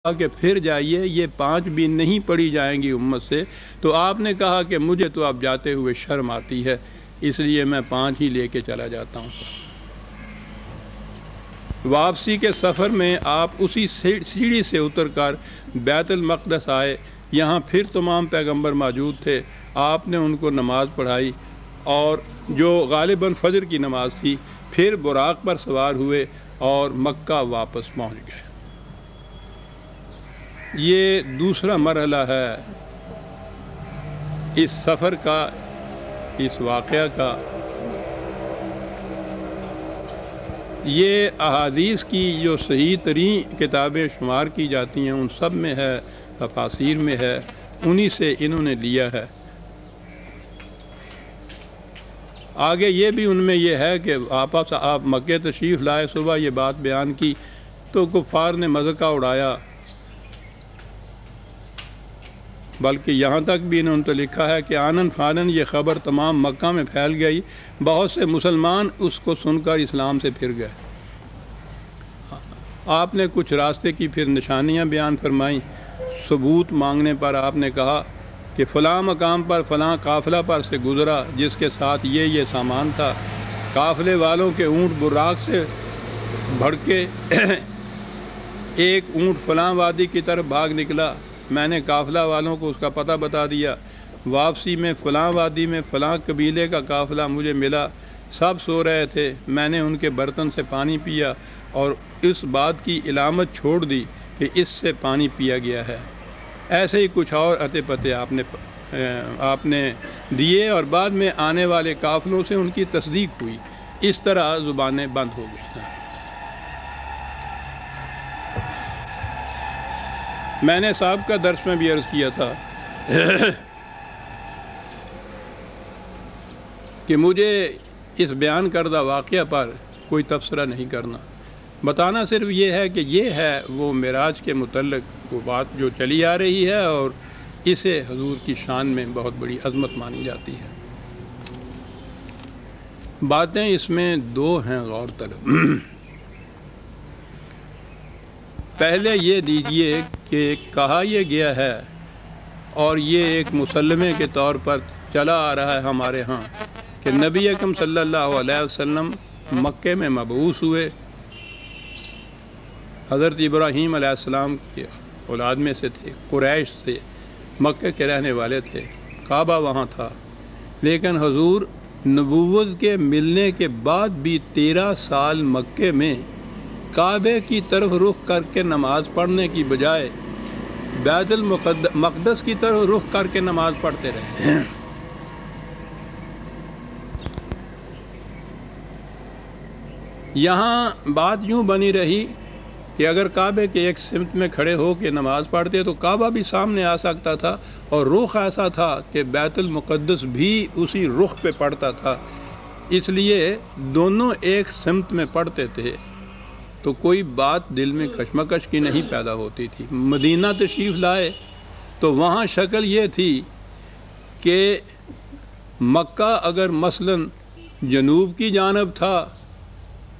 کہ پھر جائیے، یہ 5 بھی نہیں پڑھی جائیں گی امت سے، تو آپ نے کہا کہ مجھے تو اب جاتے ہوئے شرم آتی ہے، اس لیے میں 5 ہی لے کے چلا جاتا ہوں۔ واپسی کے سفر میں آپ اسی سیڑھی سے اتر کر بیت المقدس آئے، یہاں پھر تمام پیغمبر موجود تھے، آپ نے ان کو نماز پڑھائی اور جو غالباً فجر کی نماز تھی، پھر براق پر سوار ہوئے اور مکہ واپس پہنچ گئے۔ یہ دوسرا مرحلہ ہے اس سفر کا، اس واقعہ کا۔ یہ احادیث کی جو صحیح ترین کتابیں شمار کی جاتی ہیں ان سب میں ہے، تفاسیر میں ہے، انہی سے انہوں نے لیا ہے۔ آگے یہ بھی ان میں یہ ہے کہ آپ مکہ تشریف لائے، صبح یہ بات بیان کی تو کفار نے مذاق اڑایا، بلکہ یہاں تک بھی انہوں نے تو لکھا ہے کہ آنن فانن یہ خبر تمام مکہ میں پھیل گئی، بہت سے مسلمان اس کو سن کر اسلام سے پھر گئے۔ آپ نے کچھ راستے کی پھر نشانیاں بیان فرمائیں، ثبوت مانگنے پر آپ نے کہا کہ فلاں مقام پر فلاں قافلہ پر سے گزرا جس کے ساتھ یہ سامان تھا، قافلے والوں کے اونٹ براق سے بھڑکے، ایک اونٹ فلاں وادی کی طرف بھاگ نکلا، میں نے قافلہ والوں کو اس کا پتہ بتا دیا، واپسی میں فلاں وادی میں فلاں قبیلے کا قافلہ مجھے ملا، سب سو رہے تھے، میں نے ان کے برتن سے پانی پیا اور اس بات کی علامت چھوڑ دی کہ اس سے پانی پیا گیا ہے۔ ایسے ہی کچھ اور اتے پتے آپ نے دیے اور بعد میں آنے والے قافلوں سے ان کی تصدیق ہوئی، اس طرح زبانیں بند ہو گئی ہیں۔ میں نے سابقہ درس میں بھی عرض کیا تھا کہ مجھے اس بیان کردہ واقعہ پر کوئی تبصرہ نہیں کرنا، بتانا صرف یہ ہے کہ یہ ہے وہ معراج کے متعلق وہ بات جو چلی آ رہی ہے اور اسے حضور کی شان میں بہت بڑی عظمت مانی جاتی ہے۔ باتیں اس میں 2 ہیں غور طلب۔ پہلے یہ دیجئے کہ کہا یہ گیا ہے اور یہ ایک مسلمے کے طور پر چلا آ رہا ہے ہمارے ہاں کہ نبی اکرم صلی اللہ علیہ وسلم مکے میں مبعوث ہوئے، حضرت ابراہیم علیہ السلام کے اولاد میں سے تھے، قریش سے، مکے کے رہنے والے تھے، کعبہ وہاں تھا، لیکن حضور نبوت کے ملنے کے بعد بھی 13 سال مکے میں کعبے کی طرف رخ کر کے نماز پڑھنے کی بجائے بیت المقدس کی طرف رخ کر کے نماز پڑھتے رہے۔ یہاں بات یوں بنی رہی کہ اگر کعبے کے ایک سمت میں کھڑے ہو کے نماز پڑھتے تو کعبہ بھی سامنے آ سکتا تھا اور رخ ایسا تھا کہ بیت المقدس بھی اسی رخ پہ پڑتا تھا، اس لیے دونوں ایک سمت میں پڑھتے تھے تو کوئی بات دل میں کشمکش کی نہیں پیدا ہوتی تھی۔ مدینہ تشریف لائے تو وہاں شکل یہ تھی کہ مکہ اگر مثلاً جنوب کی جانب تھا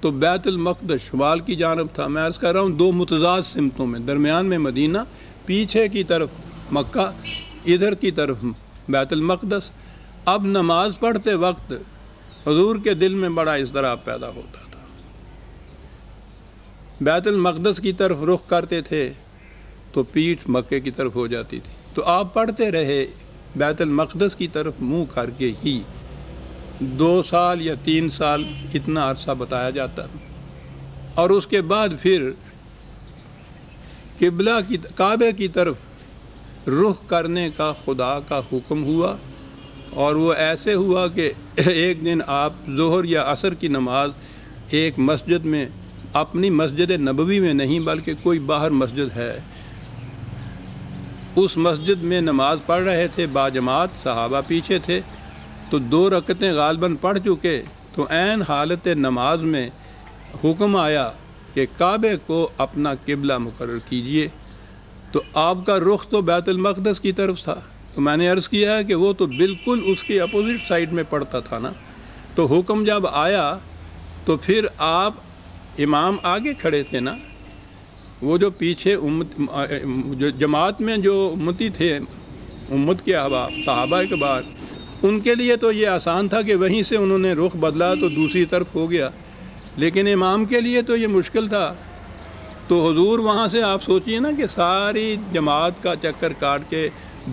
تو بیت المقدس شمال کی جانب تھا۔ میں عرض کر رہا ہوں 2 متضاد سمتوں میں، درمیان میں مدینہ، پیچھے کی طرف مکہ، ادھر کی طرف بیت المقدس۔ اب نماز پڑھتے وقت حضور کے دل میں بڑا اضطراب پیدا ہوتا تھا، بیت المقدس کی طرف رخ کرتے تھے تو پیٹھ مکے کی طرف ہو جاتی تھی، تو آپ پڑھتے رہے بیت المقدس کی طرف منہ کر کے ہی 2 سال یا 3 سال اتنا عرصہ بتایا جاتا، اور اس کے بعد پھر قبلہ کی کعبے کی طرف رخ کرنے کا خدا کا حکم ہوا، اور وہ ایسے ہوا کہ ایک دن آپ ظہر یا عصر کی نماز ایک مسجد میں، اپنی مسجد نبوی میں نہیں بلکہ کوئی باہر مسجد ہے، اس مسجد میں نماز پڑھ رہے تھے باجماعت، صحابہ پیچھے تھے، تو 2 رکعتیں غالباً پڑھ چکے تو عین حالت نماز میں حکم آیا کہ کعبے کو اپنا قبلہ مقرر کیجئے، تو آپ کا رخ تو بیت المقدس کی طرف تھا، تو میں نے عرض کیا ہے کہ وہ تو بالکل اس کی اپوزٹ سائیڈ میں پڑتا تھا نا، تو حکم جب آیا تو پھر آپ امام آگے کھڑے تھے نا، وہ جو پیچھے جو جماعت میں جو امتی تھے، امت کے احباب صحابہ کے بعد، ان کے لیے تو یہ آسان تھا کہ وہیں سے انہوں نے رخ بدلا تو دوسری طرف ہو گیا، لیکن امام کے لیے تو یہ مشکل تھا۔ تو حضور وہاں سے آپ سوچئے نا کہ ساری جماعت کا چکر کاٹ کے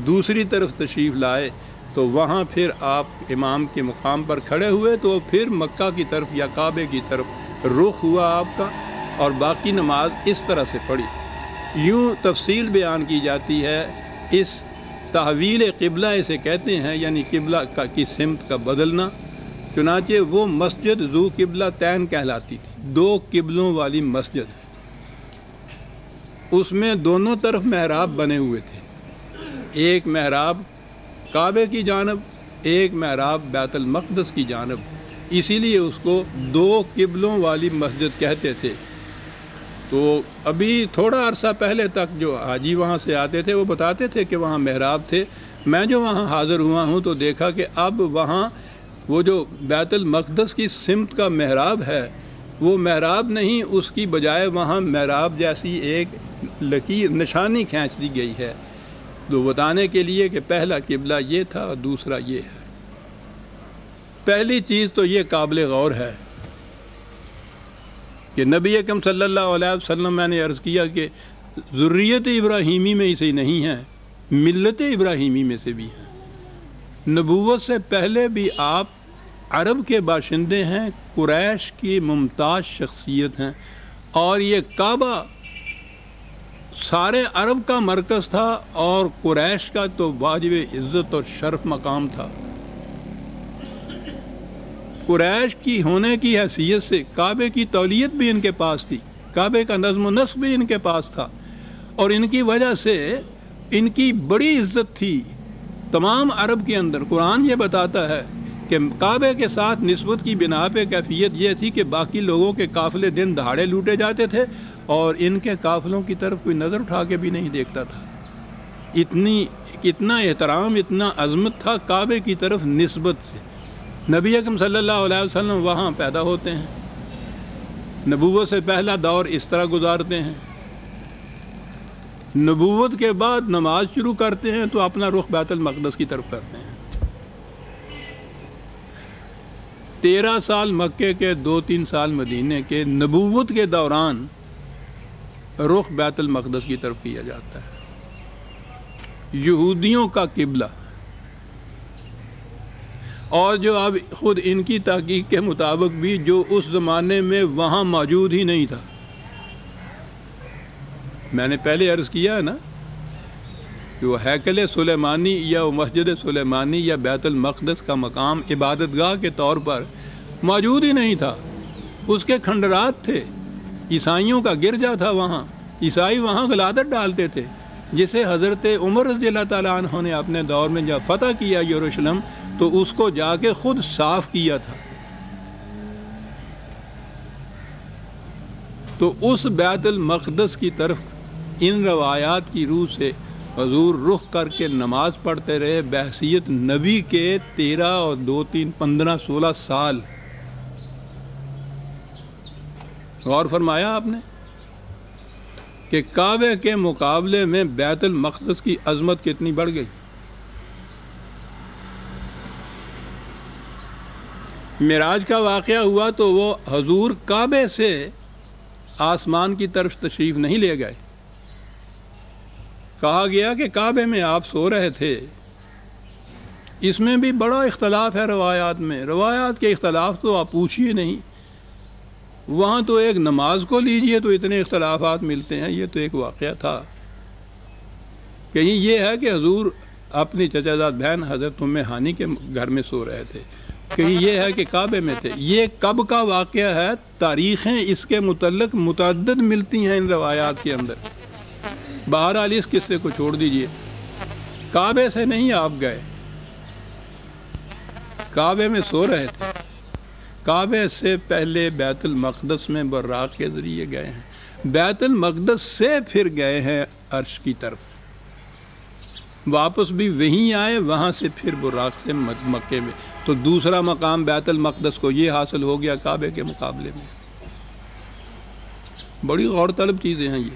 دوسری طرف تشریف لائے، تو وہاں پھر آپ امام کے مقام پر کھڑے ہوئے، تو پھر مکہ کی طرف یا کعبے کی طرف رخ ہوا آپ کا، اور باقی نماز اس طرح سے پڑھی۔ یوں تفصیل بیان کی جاتی ہے اس تحویل قبلہ اسے کہتے ہیں، یعنی قبلہ کی سمت کا بدلنا۔ چنانچہ وہ مسجد ذو قبلہ تین کہلاتی تھی، دو قبلوں والی مسجد، اس میں دونوں طرف محراب بنے ہوئے تھے، ایک محراب کعبے کی جانب، ایک محراب بیت المقدس کی جانب، اسی لیے اس کو دو قبلوں والی مسجد کہتے تھے۔ تو ابھی تھوڑا عرصہ پہلے تک جو حاجی وہاں سے آتے تھے وہ بتاتے تھے کہ وہاں محراب تھے۔ میں جو وہاں حاضر ہوا ہوں تو دیکھا کہ اب وہاں وہ جو بیت المقدس کی سمت کا محراب ہے وہ محراب نہیں، اس کی بجائے وہاں محراب جیسی ایک لکیر نشانی کھینچ دی گئی ہے، تو بتانے کے لیے کہ پہلا قبلہ یہ تھا اور دوسرا یہ ہے۔ پہلی چیز تو یہ قابل غور ہے کہ نبی اکرم صلی اللہ علیہ وسلم، میں نے عرض کیا کہ ذریت ابراہیمی میں سے نہیں ہیں، ملت ابراہیمی میں سے بھی ہیں۔ نبوت سے پہلے بھی آپ عرب کے باشندے ہیں، قریش کی ممتاز شخصیت ہیں، اور یہ کعبہ سارے عرب کا مرکز تھا اور قریش کا تو واجب عزت اور شرف مقام تھا۔ قریش کی ہونے کی حیثیت سے کعبے کی تولیت بھی ان کے پاس تھی، کعبے کا نظم و نسق بھی ان کے پاس تھا، اور ان کی وجہ سے ان کی بڑی عزت تھی تمام عرب کے اندر۔ قرآن یہ بتاتا ہے کہ کعبے کے ساتھ نسبت کی بنا پہ کیفیت یہ تھی کہ باقی لوگوں کے قافلے دن دہاڑے لوٹے جاتے تھے اور ان کے قافلوں کی طرف کوئی نظر اٹھا کے بھی نہیں دیکھتا تھا۔ اتنا احترام، اتنا عظمت تھا کعبے کی طرف نسبت سے۔ نبی اکرم صلی اللہ علیہ وسلم وہاں پیدا ہوتے ہیں، نبوت سے پہلا دور اس طرح گزارتے ہیں، نبوت کے بعد نماز شروع کرتے ہیں تو اپنا رخ بیت المقدس کی طرف کرتے ہیں۔ 13 سال مکے کے، 2-3 سال مدینے کے، نبوت کے دوران رخ بیت المقدس کی طرف کیا جاتا ہے، یہودیوں کا قبلہ، اور جو اب خود ان کی تحقیق کے مطابق بھی جو اس زمانے میں وہاں موجود ہی نہیں تھا۔ میں نے پہلے عرض کیا ہے نا کہ وہ ہیکل سلیمانی یا وہ مسجد سلیمانی یا بیت المقدس کا مقام عبادت گاہ کے طور پر موجود ہی نہیں تھا، اس کے کھنڈرات تھے، عیسائیوں کا گرجا تھا وہاں، عیسائی وہاں غلادت ڈالتے تھے، جسے حضرت عمر رضی اللہ تعالیٰ عنہ نے اپنے دور میں جب فتح کیا یروشلم تو اس کو جا کے خود صاف کیا تھا۔ تو اس بیت المقدس کی طرف ان روایات کی روح سے حضور رخ کر کے نماز پڑھتے رہے بحیثیت نبی کے 13 اور 2 3 15 16 سال۔ غور فرمایا آپ نے کہ کعبے کے مقابلے میں بیت المقدس کی عظمت کتنی بڑھ گئی۔ معراج کا واقعہ ہوا تو وہ حضور کعبے سے آسمان کی طرف تشریف نہیں لے گئے، کہا گیا کہ کعبے میں آپ سو رہے تھے۔ اس میں بھی بڑا اختلاف ہے روایات میں، روایات کے اختلاف تو آپ پوچھئے نہیں، وہاں تو ایک نماز کو لیجئے تو اتنے اختلافات ملتے ہیں۔ یہ تو ایک واقعہ تھا، کہیں یہ ہے کہ حضور اپنی چچا زاد بہن حضرت ام ہانی کے گھر میں سو رہے تھے، کہیں یہ ہے کہ کعبے میں تھے۔ یہ کب کا واقعہ ہے، تاریخیں اس کے متعلق متعدد ملتی ہیں ان روایات کے اندر۔ بہرحال اس قصے کو چھوڑ دیجئے، کعبے سے نہیں آپ گئے، کعبے میں سو رہے تھے، کعبے سے پہلے بیت المقدس میں براق کے ذریعے گئے ہیں، بیت المقدس سے پھر گئے ہیں عرش کی طرف، واپس بھی وہیں آئے، وہاں سے پھر براق سے مکے میں، تو دوسرا مقام بیت المقدس کو یہ حاصل ہو گیا کعبے کے مقابلے میں۔ بڑی غور طلب چیزیں ہیں یہ۔